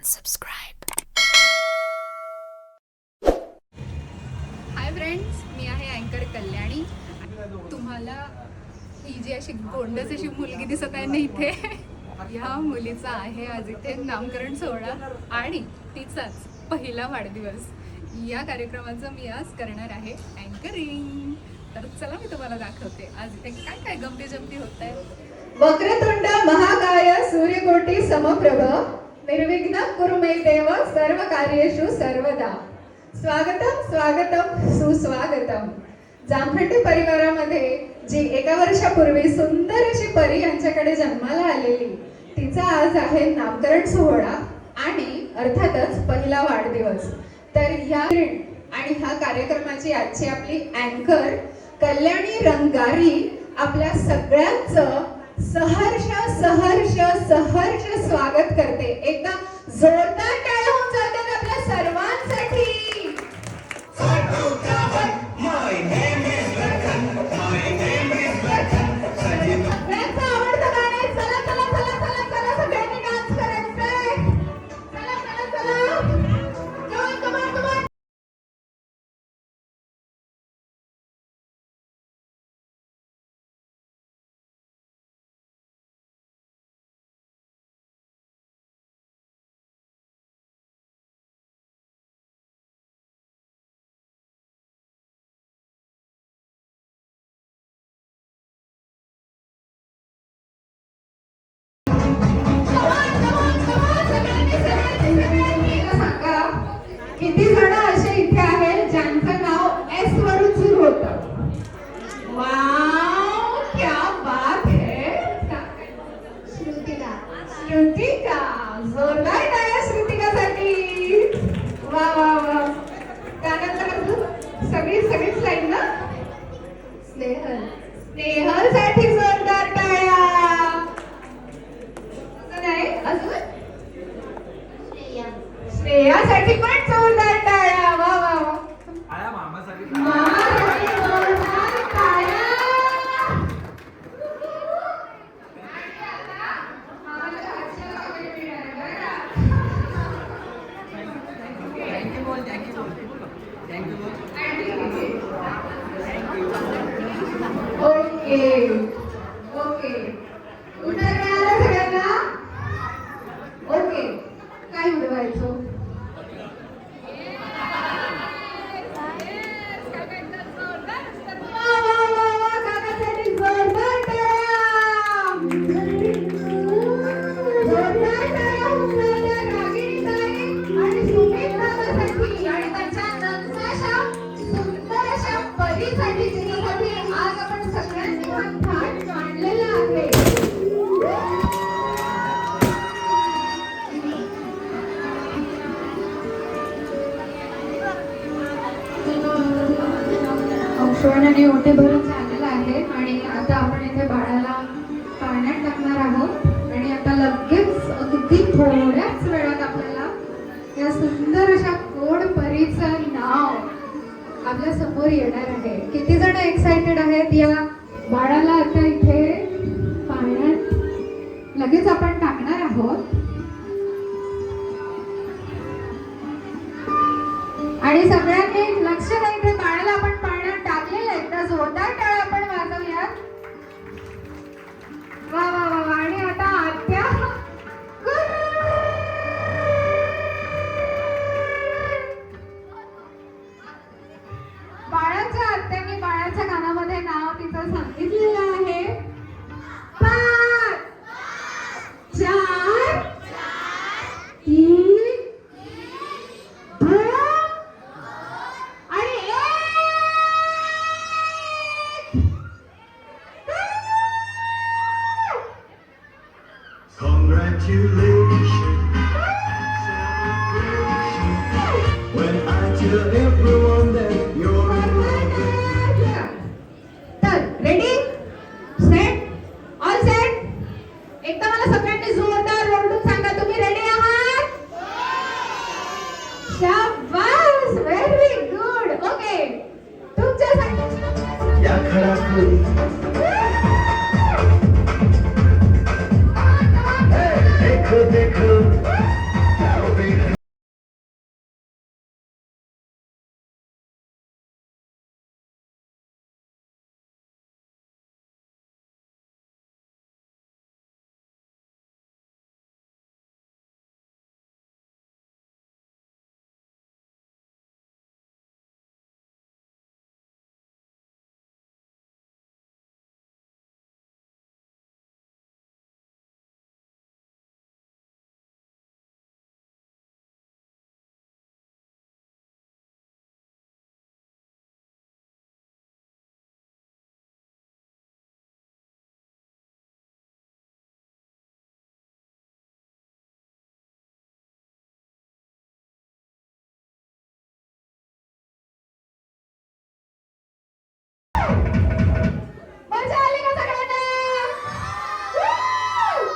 Subscribe. Hi friends, मी आहे अँकर कल्याणी. तुम्हाला ही जी अशी गोंडस अशी मुलगी दिसत आहे ना इथे, ह्या मुलीचा आहे आज इथे नामकरण सोहळा आणि तिचाच पहिला वाढदिवस. या कार्यक्रमाचं मी आज करणार आहे अँकरिंग. तर चला मी तुम्हाला दाखवते आज इथे काय काय गमती जमती होत आहे. वक्रतुंड महाकाय सूर्यकोटी समप्रभ निर्विघ्न कुरु मे देव सर्व कार्येषु सर्वदा. स्वागतम स्वागतम सुस्वागतम. जामखंडे परिवारामध्ये जी एका वर्षापूर्वी सुंदर अशी परी यांच्याकडे जन्माला आलेली, तिचा आज आहे नामकरण सोहळा आणि अर्थातच पहिला वाढदिवस. तर ह्या आणि ह्या कार्यक्रमाची आजची आपली अँकर कल्याणी रंगारी आपल्या सगळ्यांचं सहर्ष सहर्ष सहर्ष स्वागत करते. एकदा जोरदार टाळ्या होऊन जातात आपल्या सर्वांसाठी. सगळ्यांचं आवडतं गाणं आहे. चला चला चला चला चला सगळ्यांनी डान्स करायचंय. चला चला चला. Come on come on. किती जण असे इथे आहेत ज्यांचं नाव एस वरून सुरू होतं? वाव, क्या बात है. श्रुतिका. श्रुतिका, जोरदार टाळ्या श्रुतिकासाठी. वा वा वा. त्यानंतर अजून सगळीच लाईन ना. स्नेहल. स्नेहलसाठी जोरदार टाळ्या. नाही अजून श्रेयासाठी पण जोरदार टाळ्या. वा वा वा. मामासाठी जोरदार टाळ्या. Okay okay. उत्तर मिळालं सगळ्यांना? ओके. काय उडवायचं? आज आपण सगळ्यांनी थाट मांडलेला आहे. औषध आणि ओटे भरून झालेला आहे आणि आता आपण इथे बाळाला पाण्यात टाकणार आहोत आणि आता लगेच अगदी थोड्याच वेळात आपल्याला या सुंदर अशा गोड परीचं नाव आपल्या समोर येणार आहे. किती जण एक्साइटेड आहेत? या बाळाला आता इथे पाण्यात लगेच आपण टाकणार आहोत आणि सगळ्यांनी लक्ष द्या. इथे बाळाला आपण पाण्यात टाकलेलं आहे. एकदा जोरदार टाळ्या आपण वाजवूयात. वा वा वा वा. आणि आता आत्या बाळाच्या आत्याने बाळाच्या कानामध्ये नाव तिचं सांगितलेलं आहे. 5 4 3 2 आणि 1. Congratulations, when I tell everyone that you're तर रेडी सेट ऑल सेट. एकदा मला सगळ्यांनी जोरदार ओरडून सांगा, तुम्ही रेडी आहात? शाबास, व्हेरी गुड. ओके, तुमच्यासाठी या खडाखोरी देखो देखो जाओ बेघर मजा आली का सगळ्यांना?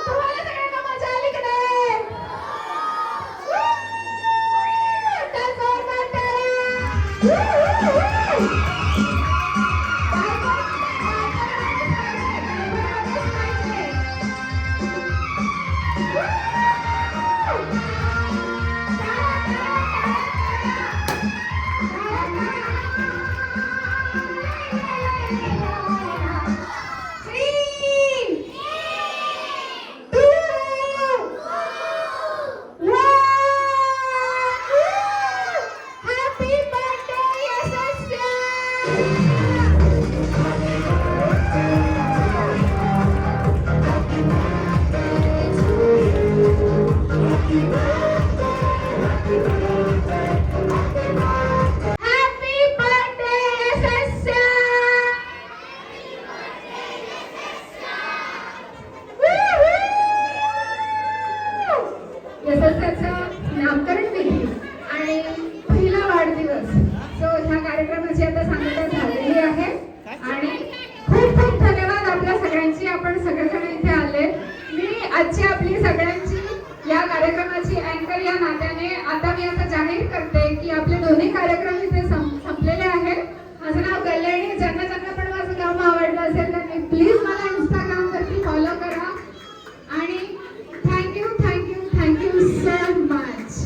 तुम्हाला सगळ्यांना मजा आली का नाही? मोठा जोरदार Happy birthday, Happy birthday, यशस्वीचं नामकरण विधी आणि पहिला वाढदिवस सो ह्या कार्यक्रमाची आता सांगता झालेली आहे आणि खूप खूप धन्यवाद आपल्या सगळ्यांची. आपण सगळेजण इथे आले. मी आजची आपली सगळ्यांची या कार्यक्रमाची अँकर या नात्याने आता मी असं जाहीर करते की आपले दोन्ही कार्यक्रम इथे संपलेले आहेत. माझं नाव कल्याणी. ज्यांना ज्यांना पण माझं काम आवडलं असेल त्यांनी प्लीज मला इंस्टाग्रामवरती फॉलो करा आणि thank you thank you thank you so much.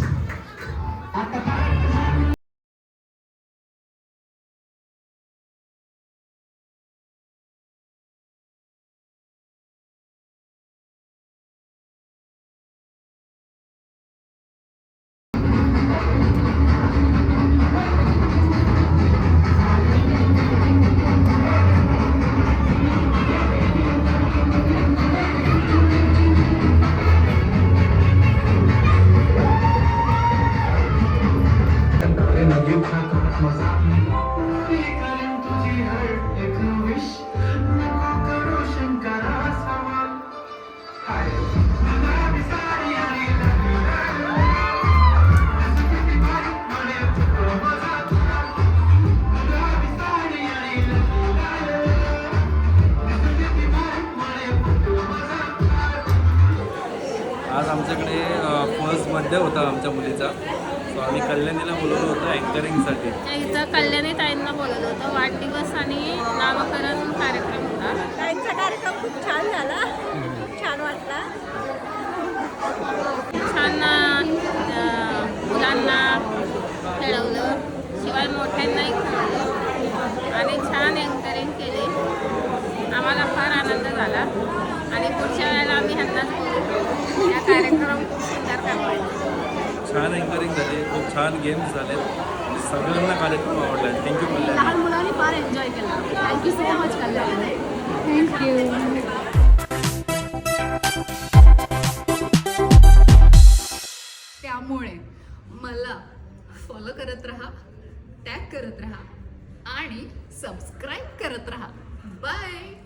आज आमच्याकडे फर्स्ट बर्थडे होता आमच्या मुलीचा. सो आम्ही कल्याणीला बोलवलं होतं अँकरिंगसाठी. इथं कल्याणी ताईंना बोलवलं होतं. वाढदिवस आणि नामकरण कार्यक्रम होता. ताईंचा कार्यक्रम खूप छान झाला. खूप छान वाटला. छान मुलांना खेळवलं, शिवाय मोठ्यांनाही खेळवलं आणि छान अँकरिंग केली. आम्हाला फार आनंद झाला आणि पुढच्या वेळेला आम्ही ह्यांनाच बोलू. या कार्यक्रम खूप सुंदर करतो. छान अँकरिंग झाली, खूप छान गेम्स झाले. सगळ्यांना कार्यक्रम आवडला. थँक्यू कल्याणी. लहान मुलांनी फार एन्जॉय केला. Thank you so much Kalyani. Thank you. त्यामुळे मला फॉलो करत राहा, टॅग करत राहा आणि सबस्क्राईब करत राहा. बाय.